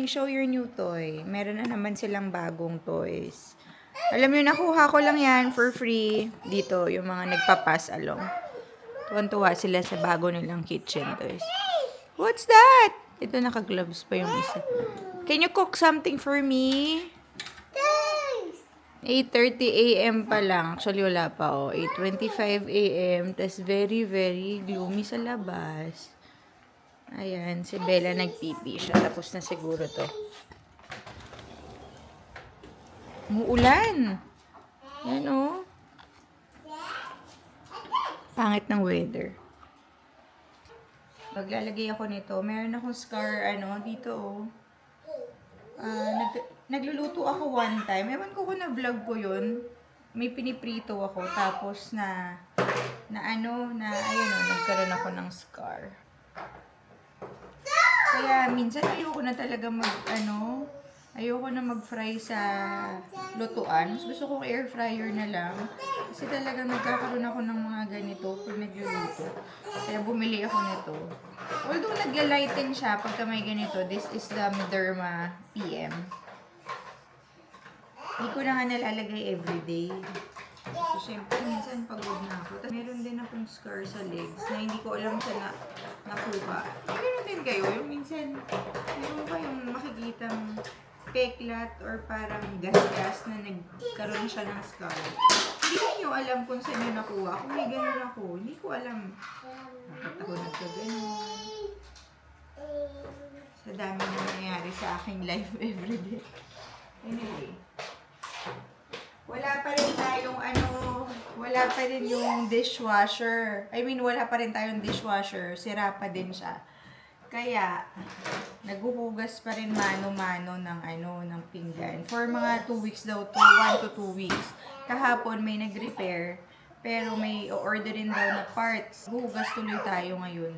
show your new toy. Meron na naman silang bagong toys. Alam niyo, nakuha ko lang yan for free dito, yung mga nagpa-pass along. Tuwan-tuwa sila sa bago nilang kitchen toys. What's that? Ito, naka-gloves pa yung isa. Can you cook something for me? 8:30 a.m. pa lang. Actually, wala pa, oh. 8:25 a.m. Tas very, very gloomy sa labas. Ayan, si Bella nagpipi siya. Tapos na siguro to. Umuulan. Yan, oh. Pangit ng weather. Maglalagay ako nito. Meron akong scar, dito, oh. Nagluluto ako one time. Ewan ko kung na-vlog ko yun. May piniprito ako. Tapos ayun, nagkaroon ako ng scar. Kaya minsan ayoko na talaga ayoko na mag-fry sa lutuan. Mas gusto kong air fryer na lang. Kasi talaga nagkakaroon ako ng mga ganito pag nagluluto. Kaya bumili ako nito. Although nagla-lighten siya pagka may ganito. This is the Derma PM. Hindi ko na nga nalalagay everyday. So, syempre, minsan pagod na ako. Tapos, meron din akong scar sa legs na hindi ko alam sa nakuha. Meron din kayo, yung minsan, meron kayong makikitang peklat or parang gas-gas na nagkaroon siya ng scar. Hindi niyo alam kung saan yun nakuha. Kung may ganun ako, hindi ko alam. Bakit ako nagkaganon? Sa dami na nangyayari sa aking life everyday. Anyway. Wala pa rin yung dishwasher. Wala pa rin tayong dishwasher. Sira pa din siya. Kaya, naghuhugas pa rin mano-mano ng pinggan. For mga 2 weeks daw to, 1 to 2 weeks. Kahapon may nag-repair, pero may orderin daw na parts. Hugas tuloy tayo ngayon.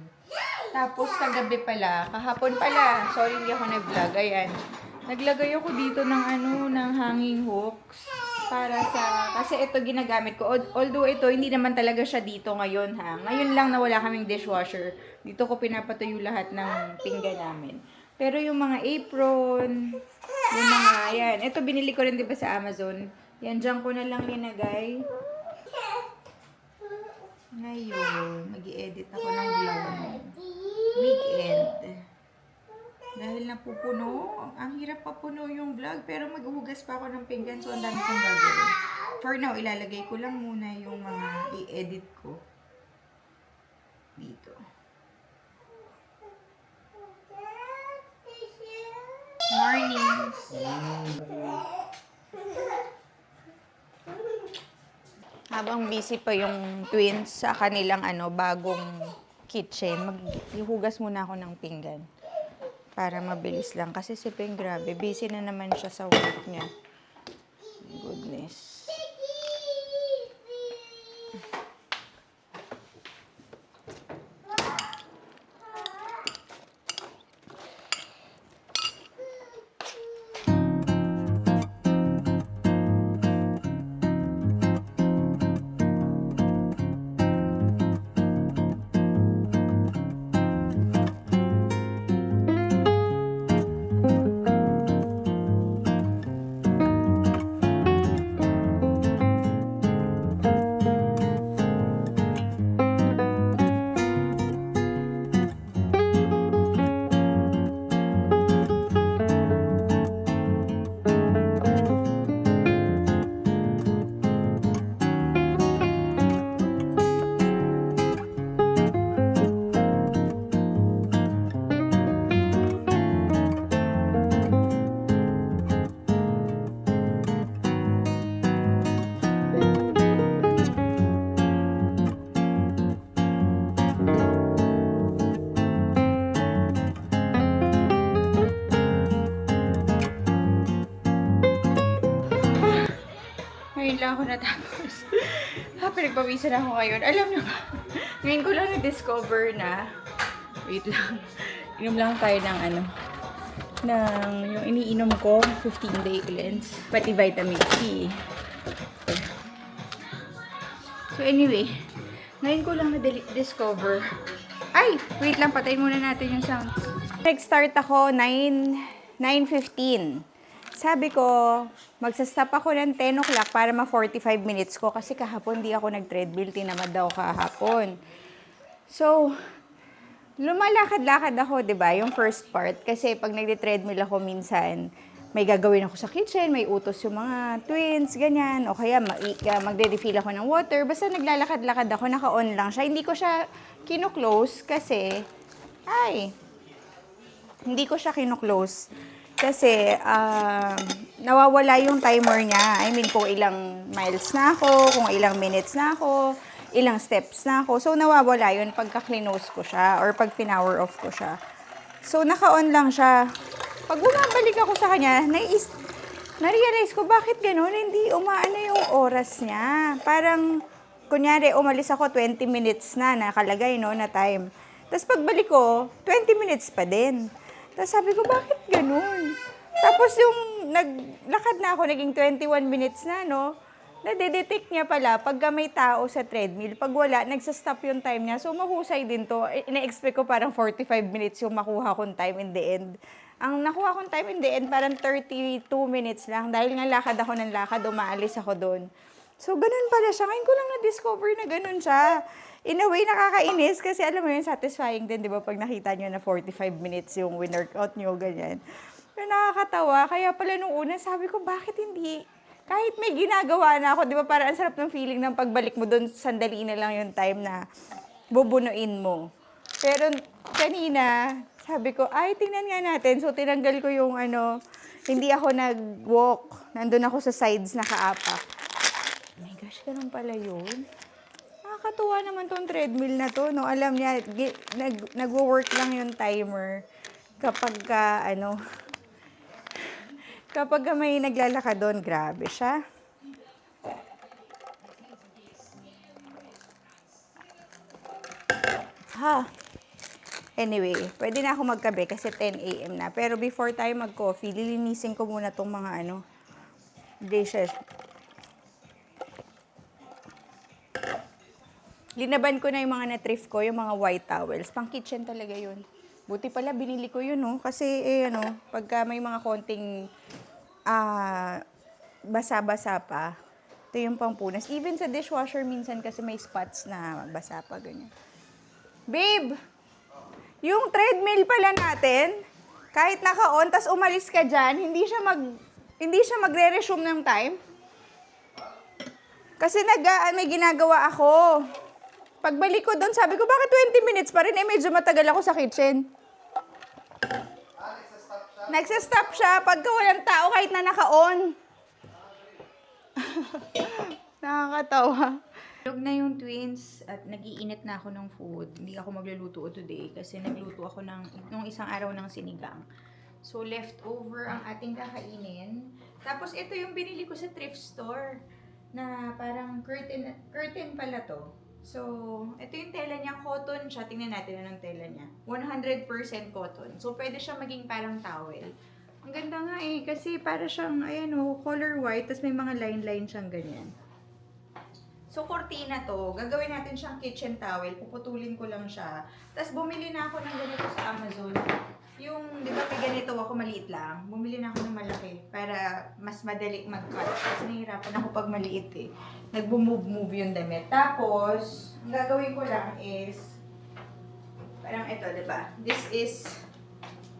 Tapos, kagabi pala, kahapon pala, sorry hindi ako nag-vlog, ayan. Naglagay ako dito ng hanging hooks. Kasi ito ginagamit ko. Although ito, hindi naman talaga siya dito ngayon, ha. Ngayon lang na wala kaming dishwasher. Dito ko pinapatuyo lahat ng pinggan namin. Pero yung mga apron, yung mga, yan. Ito binili ko rin diba sa Amazon. Yan, dyan ko na lang linagay. Ngayon, mag-i-edit ako ng vlog. Weekend. Dahil napupuno, ang hirap pa puno yung vlog, pero maghuhugas pa ako ng pinggan, so ang dami kong gagawin. For now, ilalagay ko lang muna yung mga i-edit ko dito. Morning! Habang busy pa yung twins sa kanilang bagong kitchen, maghuhugas muna ako ng pinggan. Para mabilis lang. Kasi si Peng, grabe, busy na naman siya sa work niya. Goodness. Ngayon lang ako natapos. Pinagpawisan ako ngayon. Alam niyo ba? Ngayon ko lang na-discover na, wait lang, inom lang tayo ng yung iniinom ko, 15-day cleanse, pati vitamin C. So anyway, ngayon ko lang na-discover. Ay! Wait lang, patayin muna natin yung sound. Nag-start ako 9 9:15. Sabi ko, magsastop ako ng 10 o'clock para ma-45 minutes ko kasi kahapon di ako nag-treadmill, tinamad daw kahapon. So, lumalakad-lakad ako, 'di ba? Yung first part kasi pag nagde-treadmill ako minsan, may gagawin ako sa kitchen, may utos yung mga twins, ganyan. O kaya magde-refill ako ng water. Basta naglalakad-lakad ako, naka-on lang siya. Hindi ko siya kino-close kasi, hindi ko siya kino-close. Kasi, nawawala yung timer niya. I mean, kung ilang miles na ako, kung ilang minutes na ako, ilang steps na ako. So, nawawala yun pagka close ko siya or pag pinower off ko siya. So, naka-on lang siya. Pag bumabalik ako sa kanya, na-realize ko bakit gano'n, hindi umaano yung oras niya. Parang, kunyari, umalis ako 20 minutes na, nakalagay, no, na time. Tapos pagbalik ko, 20 minutes pa din. Tapos sabi ko, bakit gano'n? Tapos yung naglakad na ako, naging 21 minutes na, no? Nade-detect niya pala pagka may tao sa treadmill. Pag wala, nagsastop yung time niya. So, mahusay din to. Ina-expect ko parang 45 minutes yung makuha kong time in the end. Ang nakuha kong time in the end, parang 32 minutes lang. Dahil nga lakad ako ng lakad, umaalis ako doon. So, ganun pala siya. Ngayon ko lang na-discover na ganun siya. In a way, nakakainis kasi alam mo yun, satisfying din, di ba, pag nakita nyo na 45 minutes yung winworkout nyo, ganyan. Pero nakakatawa. Kaya pala nung una, sabi ko, bakit hindi? Kahit may ginagawa na ako, di ba, parang ang sarap ng feeling ng pagbalik mo doon, sandali na lang yung time na bubunuin mo. Pero kanina, sabi ko, ay, tingnan nga natin. So, tinanggal ko yung hindi ako nag-walk. Nandun ako sa sides nakaapak. Oh my gosh, ganun pala yun. Nakakatuwa naman tong treadmill na to, no? Alam niya, nagwo-work lang yung timer kapag kapag may naglalakad doon, grabe siya. Anyway, pwede na ako magkape kasi 10 a.m. na. Pero before tayo mag-coffee, lilinisin ko muna tong mga dishes. Linaban ko na yung mga na-thrift ko, yung mga white towels. Pang kitchen talaga yun. Buti pala, binili ko yun, no? Kasi, pagka may mga konting basa-basa pa, ito yung pangpunas. Even sa dishwasher, minsan kasi may spots na basa pa, ganyan. Babe! Yung treadmill pala natin, kahit naka-on, tas umalis ka dyan, hindi siya magre-resume ng time. Kasi may ginagawa ako. Pagbalik ko doon, sabi ko, bakit 20 minutes pa rin? Medyo matagal ako sa kitchen. Nagsastop siya pagka walang tao kahit na naka-on. Nakakatawa. Tulog na yung twins at nag-iinit na ako ng food. Hindi ako magluluto today kasi nagluto ako nung isang araw ng sinigang. So, leftover ang ating kakainin. Tapos, ito yung binili ko sa thrift store na parang curtain pala to. So, ito yung tela niya, cotton siya. Tingnan natin anong tela niya. 100% cotton. So, pwede siya maging parang towel. Ang ganda nga kasi para siyang, color white, tapos may mga line-line siyang ganyan. So, kortina to. Gagawin natin siyang kitchen towel. Puputulin ko lang siya. Tapos, bumili na ako ng ganito sa Amazon. Yung, di ba may ganito ako, maliit lang. Bumili na ako ng malaki para mas madali mag-cut. Kasi nahihirapan ako pag maliit Nag-move yung damit. Tapos, ang gagawin ko lang is, parang ito, di ba? This is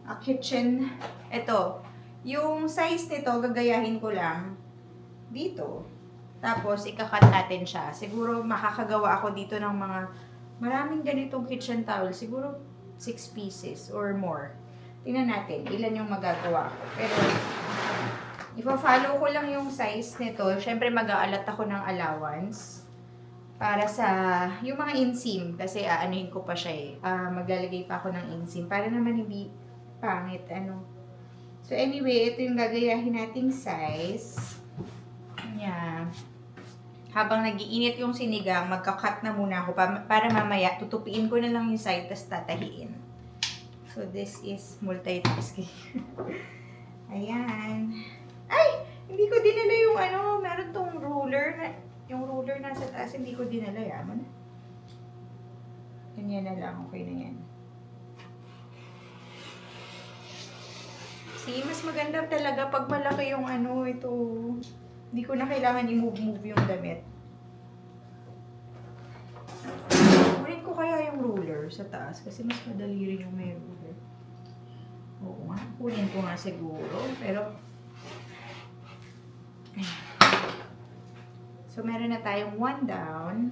a kitchen. Ito. Yung size nito, gagayahin ko lang dito. Tapos, ikakat natin siya. Siguro, makakagawa ako dito ng maraming ganitong kitchen towel. Siguro, 6 pieces or more. Tingnan natin, ilan yung magagawa ko. Pero, ipa-follow ko lang yung size nito. Siyempre, mag-aalat ako ng allowance. Para sa, yung mga inseam. Kasi, aanuhin ko pa siya maglalagay pa ako ng inseam. Para naman hindi pangit, So, anyway, ito yung gagayahin nating size. Yeah. Habang nag-iinit yung sinigang, magka-cut na muna ako para mamaya tutupiin ko na lang yung side tas tatahiin. So, this is multitasking. Ayan. Ay! Hindi ko dinala yung meron tong ruler. Yung ruler nasa taas, hindi ko dinala. Yaman. Ganyan na lang. Okay na yan. See, mas maganda talaga pag malaki yung ano, ito. Hindi ko na kailangan i-move yung damit. Kunin ko kaya yung ruler sa taas kasi mas madali rin yung may ruler. Oo nga, kunin ko nga siguro. Pero, so meron na tayong 1 down.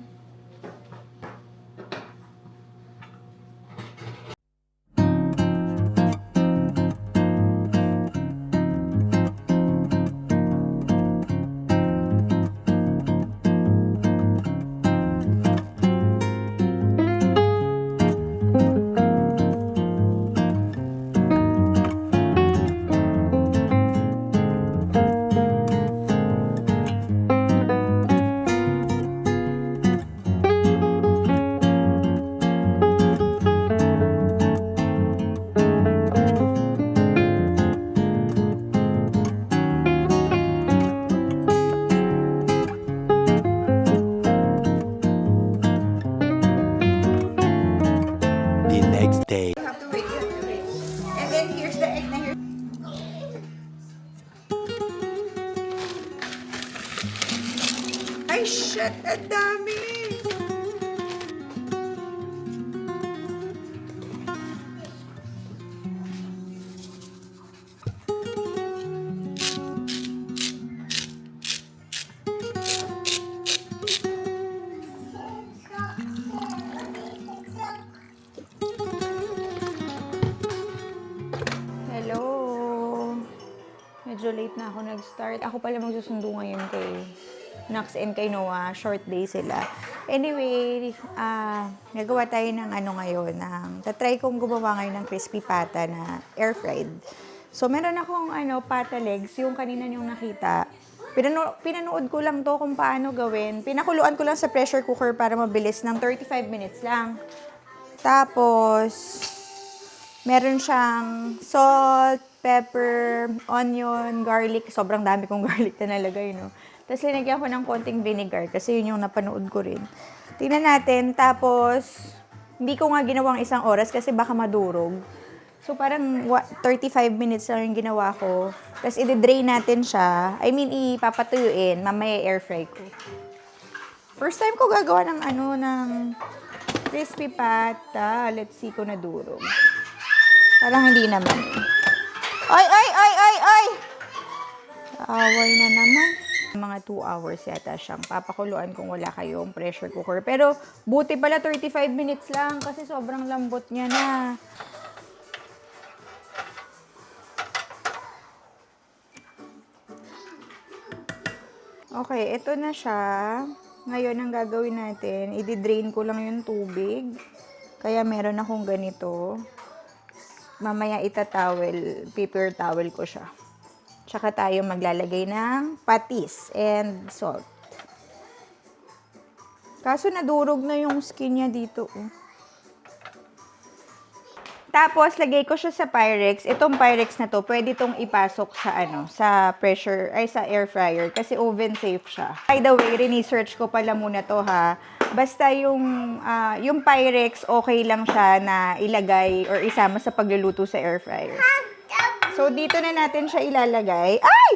The next day. You have to wait, you have to wait. And then here's the egg na here. Ay, shit! Ang dami! Hello! Medyo late na ako nag-start. Ako pala magsusundo ngayon kay Nax and kay Noah. Short day sila. Anyway, nagawa tayo ng ano ngayon. Tatry kong gumawa ngayon ng crispy pata na air-fried. So, meron akong pata legs. Yung kanina yung nakita. Pinanood ko lang to kung paano gawin. Pinakuluan ko lang sa pressure cooker para mabilis ng 35 minutes lang. Tapos, meron siyang salt, pepper, onion, garlic. Sobrang dami kong garlic na nalagay, no? Tapos, linagyan ko ng konting vinegar kasi yun yung napanood ko rin. Tingnan natin. Tapos, hindi ko nga ginawang 1 oras kasi baka madurog. So, parang 35 minutes lang yung ginawa ko. Tapos, i-drain natin siya. Ipapatuyuin. Mamaya air fry ko. First time ko gagawa ng ng crispy pata. Let's see kung nadurog. Parang hindi naman. Ay! Away na naman. Mga 2 hours yata siyang papakuluan kung wala kayong pressure cooker. Pero, buti pala 35 minutes lang kasi sobrang lambot niya na. Okay, ito na siya. Ngayon, ang gagawin natin, i-drain ko lang yung tubig. Kaya meron akong ganito. Mamaya paper towel ko siya. Tsaka tayo maglalagay ng patis and salt. Kaso nadurog na yung skin niya dito. Tapos, lagay ko siya sa Pyrex. Itong Pyrex na to, pwede itong ipasok sa sa air fryer kasi oven safe siya. By the way, research ko pala muna to ha. Basta yung Pyrex, okay lang siya na ilagay or isama sa pagluluto sa air fryer. So, dito na natin siya ilalagay. Ay!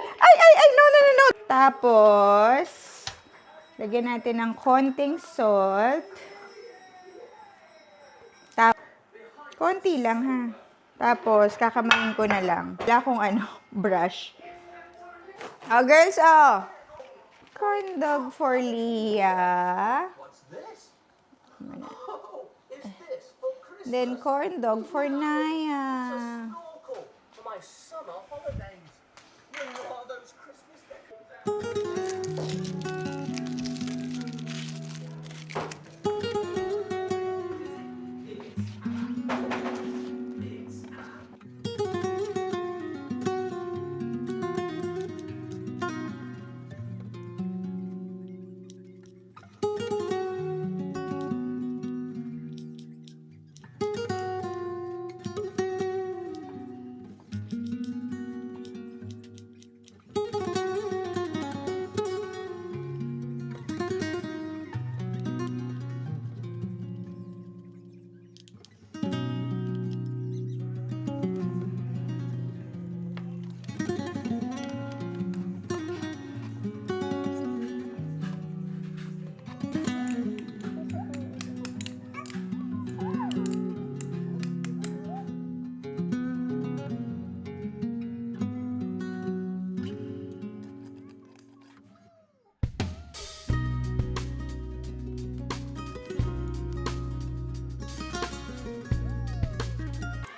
No! Tapos, lagyan natin ng konting salt. Konti lang ha. Tapos, kakamain ko na lang. Wala akong brush. Oh, girls, oh! Corn dog for Leah. What's this? Oh, is this for Christmas? Then, corn dog for Naya. Snorkel for my summer holidays. Where are those Christmas decorations?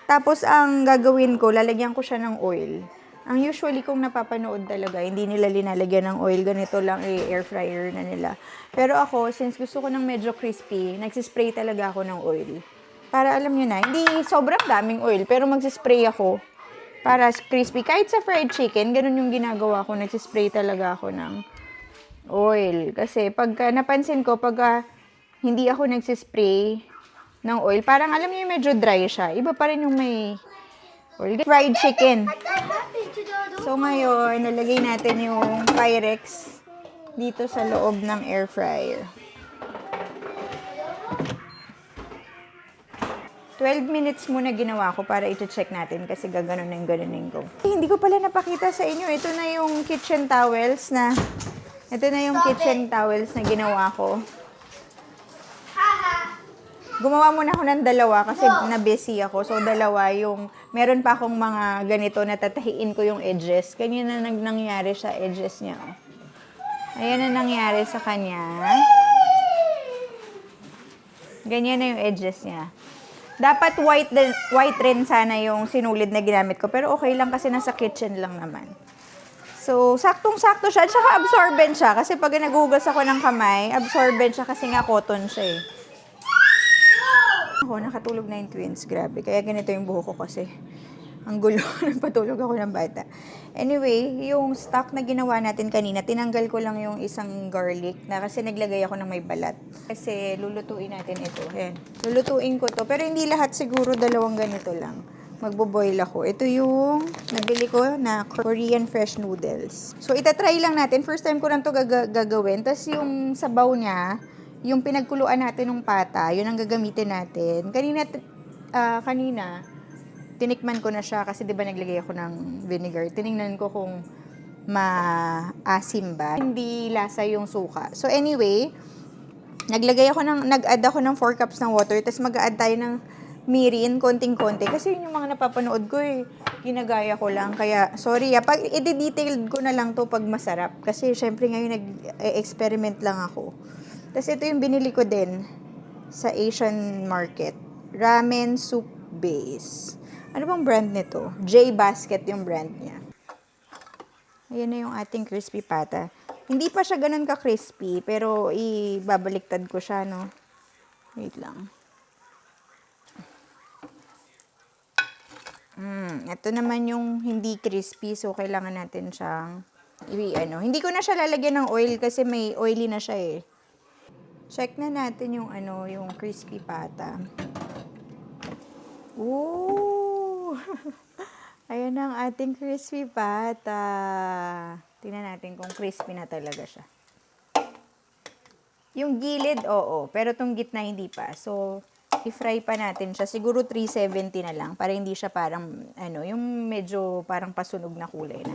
Tapos, ang gagawin ko, lalagyan ko siya ng oil. Ang usually kong napapanood talaga, hindi nila linalagyan ng oil. Ganito lang, air fryer na nila. Pero ako, since gusto ko ng medyo crispy, nagsispray talaga ako ng oil. Para alam nyo na, hindi sobrang daming oil, pero magsispray ako para crispy. Kahit sa fried chicken, ganun yung ginagawa ko. Nagsispray talaga ako ng oil. Kasi pagka napansin ko, pagka hindi ako nagsispray ng oil, parang alam niyo yung medyo dry siya. Iba pa rin yung may oil. Fried chicken. So ngayon, nalagay natin yung Pyrex dito sa loob ng air fryer. 12 minutes muna ginawa ko para ito-check natin kasi gaganunin ko. Hindi ko pala napakita sa inyo. Ito na yung kitchen towels na ginawa ko. Gumawa muna ako ng dalawa kasi na-busy ako. So, dalawa yung, meron pa akong mga ganito na tatahiin ko yung edges. Ganyan na nangyari sa edges niya. Oh. Ayan na nangyari sa kanya. Ganyan na yung edges niya. Dapat white rin sana yung sinulid na ginamit ko. Pero okay lang kasi nasa kitchen lang naman. So, saktong-sakto siya. At saka absorbent siya. Kasi pag nagugas ako ng kamay, absorbent siya kasi nga cotton siya eh. Ako, nakatulog na yung twins. Grabe. Kaya ganito yung buhok ko kasi. Ang gulo. Nagpatulog ako ng bata. Anyway, yung stock na ginawa natin kanina, tinanggal ko lang yung isang garlic na kasi naglagay ako ng may balat. Kasi lulutuin natin ito. Ayan. Lulutuin ko to. Pero hindi lahat siguro, dalawang ganito lang. Magbo-boil ako. Ito yung nabili ko na Korean fresh noodles. So, itatry lang natin. First time ko lang to gagawin. Tapos yung sabaw niya, yung pinagkuluan natin ng pata, yun ang gagamitin natin. Kanina, tinikman ko na siya kasi 'di ba naglagay ako ng vinegar. Tiningnan ko kung maasim ba. Hindi lasa yung suka. So anyway, nag-add ako ng 4 cups ng water, tapos mag-add tayo ng mirin, konting-konti. Kasi yun yung mga napapanood ko eh. Ginagaya ko lang. Kaya, sorry pag i-detailed ko na lang to pag masarap. Kasi syempre ngayon nag-experiment lang ako. Tapos ito yung binili ko din sa Asian market. Ramen soup base. Ano bang brand nito? J Basket yung brand niya. Ayan na yung ating crispy pata. Hindi pa siya ganun ka-crispy, pero ibabaliktad ko siya, no? Wait lang. Ito naman yung hindi crispy, so kailangan natin siyang hindi ko na siya lalagyan ng oil kasi may oily na siya eh. Check na natin yung yung crispy pata. Ooh! Ayan ang ating crispy pata. Tingnan natin kung crispy na talaga siya. Yung gilid, oo. Pero tong gitna, hindi pa. So, i-fry pa natin siya. Siguro 370 na lang. Para hindi siya parang, yung medyo parang pasunog na kulay na.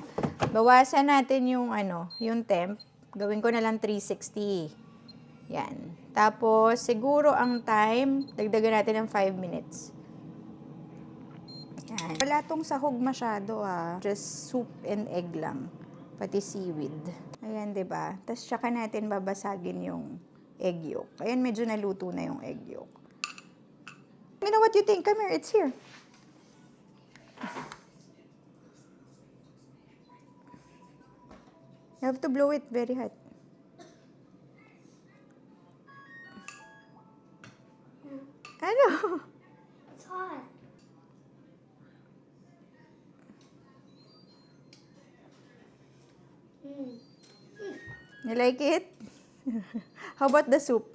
Bawasan natin yung, yung temp. Gawin ko na lang 360. Yan. Tapos, siguro ang time, dagdagan natin ng 5 minutes. Yan. Wala tong sahog masyado Just soup and egg lang. Pati seaweed. Ayan, diba? Tapos, tsaka natin babasagin yung egg yolk. Ayan, medyo naluto na yung egg yolk. Let me know what you think. Come here, it's here. You have to blow it very hot. Ano? It's hot. You like it? How about the soup?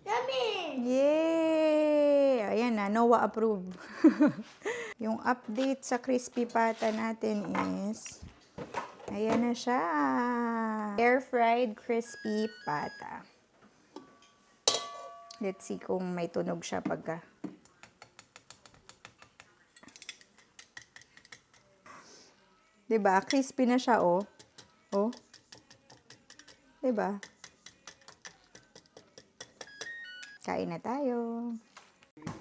Yummy! Yay! Ayan na, Noah approved. Yung update sa crispy pata natin is, ayan na siya. Air fried crispy pata. Let's see kung may tunog siya pagka. Diba? Crispy na siya, oh. Oh. Diba? Kain na tayo.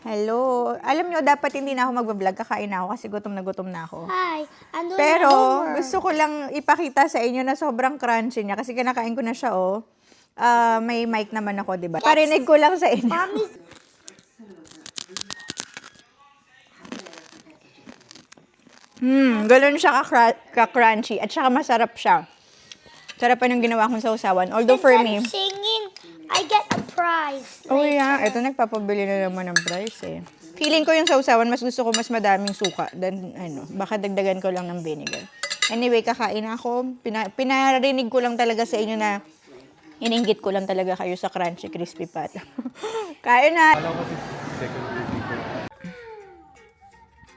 Hello. Alam nyo, dapat hindi na ako magbablog. Kakain na ako kasi gutom na ako. Hi, I'm doing Pero, homework. gusto ko lang ipakita sa inyo na sobrang crunchy niya. Kasi kinakain ko na siya, oh. May mic naman ako, diba? Parinig ko lang sa inyo. Mommy, Ganun siya ka-crunchy. At saka masarap siya. Sarap pa ng ginawa kong sausawan. Although for me, Instead of singing, I get a prize. oh yeah, ito nagpapabili na naman ng price eh. Feeling ko yung sausawan, mas gusto ko mas madaming suka than baka dagdagan ko lang ng vinegar. Anyway, kakain ako. Pinarinig ko lang talaga sa inyo na ininggit ko lang talaga kayo sa crunchy crispy pat. Kain na! Alam ko si second